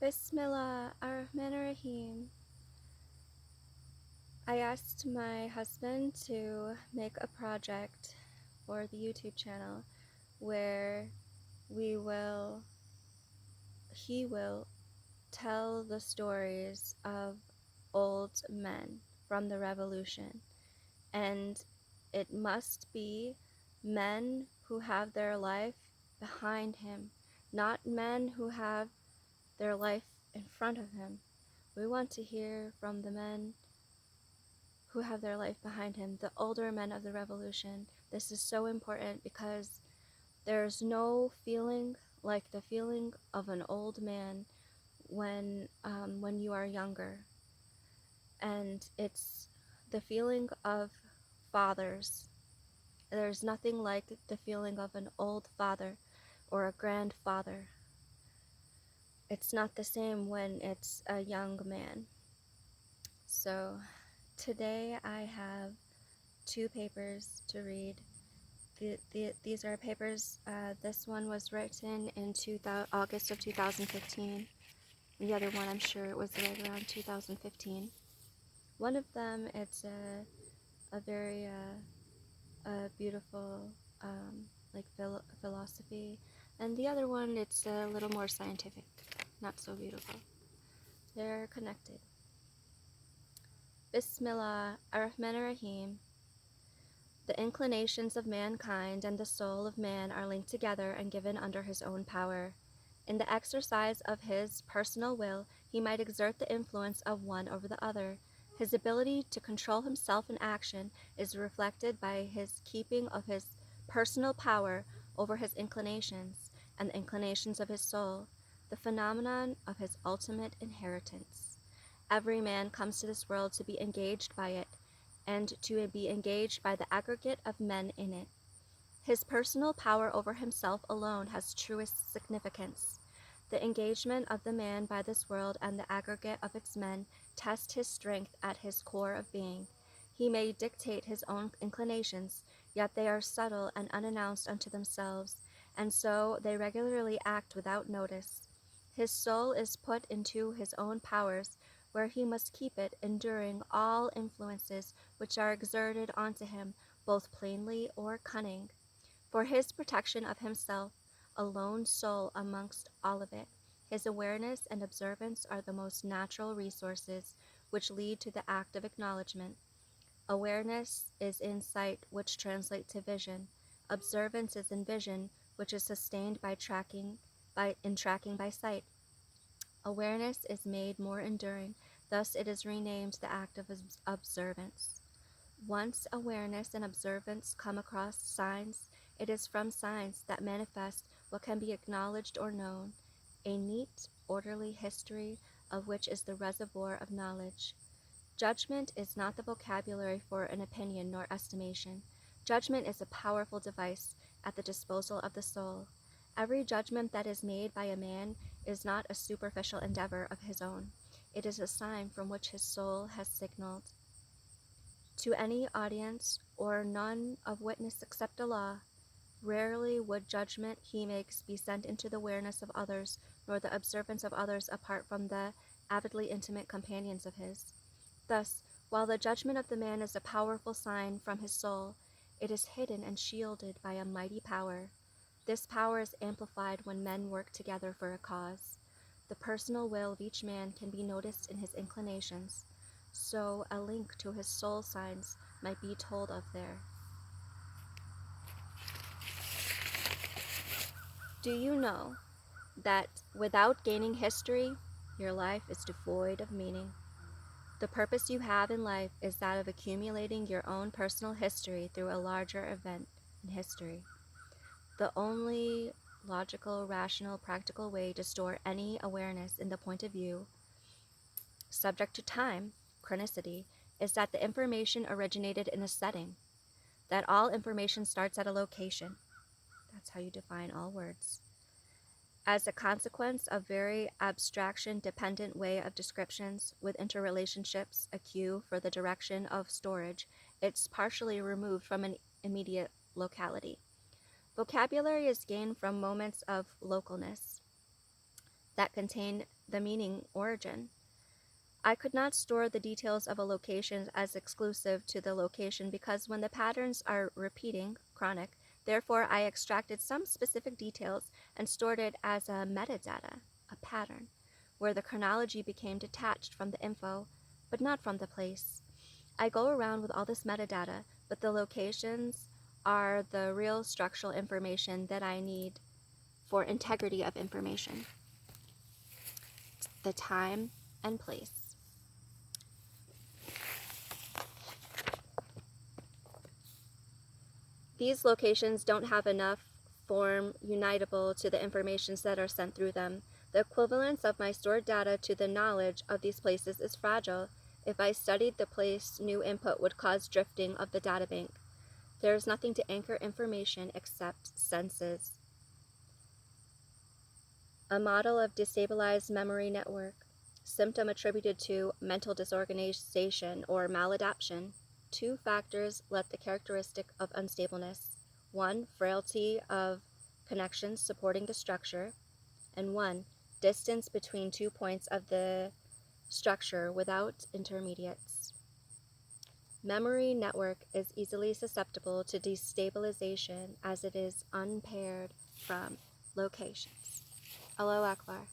Bismillah ar-Rahman ar-Rahim. I asked my husband to make a project for the YouTube channel where he will tell the stories of old men from the revolution, and it must be men who have their life behind him, not men who have their life in front of him. We want to hear from the men who have their life behind him, the older men of the revolution. This is so important because there's no feeling like the feeling of an old man when you are younger, and it's the feeling of fathers. There's nothing like the feeling of an old father or a grandfather. It's not the same when it's a young man. So today I have two papers to read. These are papers. This one was written in August of 2015. The other one, I'm sure it was right around 2015. One of them, it's a very beautiful like philosophy, and the other one, it's a little more scientific, not so beautiful. They're connected. Bismillah ar-Rahman ar-Rahim. The inclinations of mankind and the soul of man are linked together and given under his own power. In the exercise of his personal will, he might exert the influence of one over the other. His ability to control himself in action is reflected by his keeping of his personal power over his inclinations and the inclinations of his soul, the phenomenon of his ultimate inheritance. Every man comes to this world to be engaged by it, and to be engaged by the aggregate of men in it. His personal power over himself alone has truest significance. The engagement of the man by this world and the aggregate of its men test his strength at his core of being. He may dictate his own inclinations, yet they are subtle and unannounced unto themselves, and so they regularly act without notice. His soul is put into his own powers, where he must keep it, enduring all influences which are exerted onto him, both plainly or cunning, for his protection of himself, a lone soul amongst all of it. His awareness and observance are the most natural resources which lead to the act of acknowledgement. Awareness is insight which translates to vision. Observance is in vision, which is sustained by tracking by sight. Awareness is made more enduring, thus it is renamed the act of observance. Once awareness and observance come across signs, it is from signs that manifest what can be acknowledged or known, a neat, orderly history of which is the reservoir of knowledge. Judgment is not the vocabulary for an opinion nor estimation. Judgment is a powerful device at the disposal of the soul. Every judgment that is made by a man is not a superficial endeavor of his own. It is a sign from which his soul has signaled. To any audience or none of witness except Allah, rarely would judgment he makes be sent into the awareness of others, nor the observance of others apart from the avidly intimate companions of his. Thus, while the judgment of the man is a powerful sign from his soul, it is hidden and shielded by a mighty power. This power is amplified when men work together for a cause. The personal will of each man can be noticed in his inclinations, so a link to his soul signs might be told of there. Do you know that without gaining history, your life is devoid of meaning? The purpose you have in life is that of accumulating your own personal history through a larger event in history. The only logical, rational, practical way to store any awareness in the point of view, subject to time, chronicity, is that the information originated in a setting, that all information starts at a location. That's how you define all words. As a consequence of very abstraction-dependent way of descriptions with interrelationships, a cue for the direction of storage, it's partially removed from an immediate locality. Vocabulary is gained from moments of localness that contain the meaning origin. I could not store the details of a location as exclusive to the location because when the patterns are repeating, chronic, therefore I extracted some specific details and stored it as a metadata, a pattern, where the chronology became detached from the info, but not from the place. I go around with all this metadata, but the locations are the real structural information that I need for integrity of information, the time and place. These locations don't have enough form unitable to the informations that are sent through them. The equivalence of my stored data to the knowledge of these places is fragile. If I studied the place, new input would cause drifting of the databank. There is nothing to anchor information except senses. A model of destabilized memory network. Symptom attributed to mental disorganization or maladaptation. 2 factors let the characteristic of unstableness. 1, frailty of connections supporting the structure, and 1, distance between 2 points of the structure without intermediates. Memory network is easily susceptible to destabilization as it is unpaired from locations. Allahu Akbar.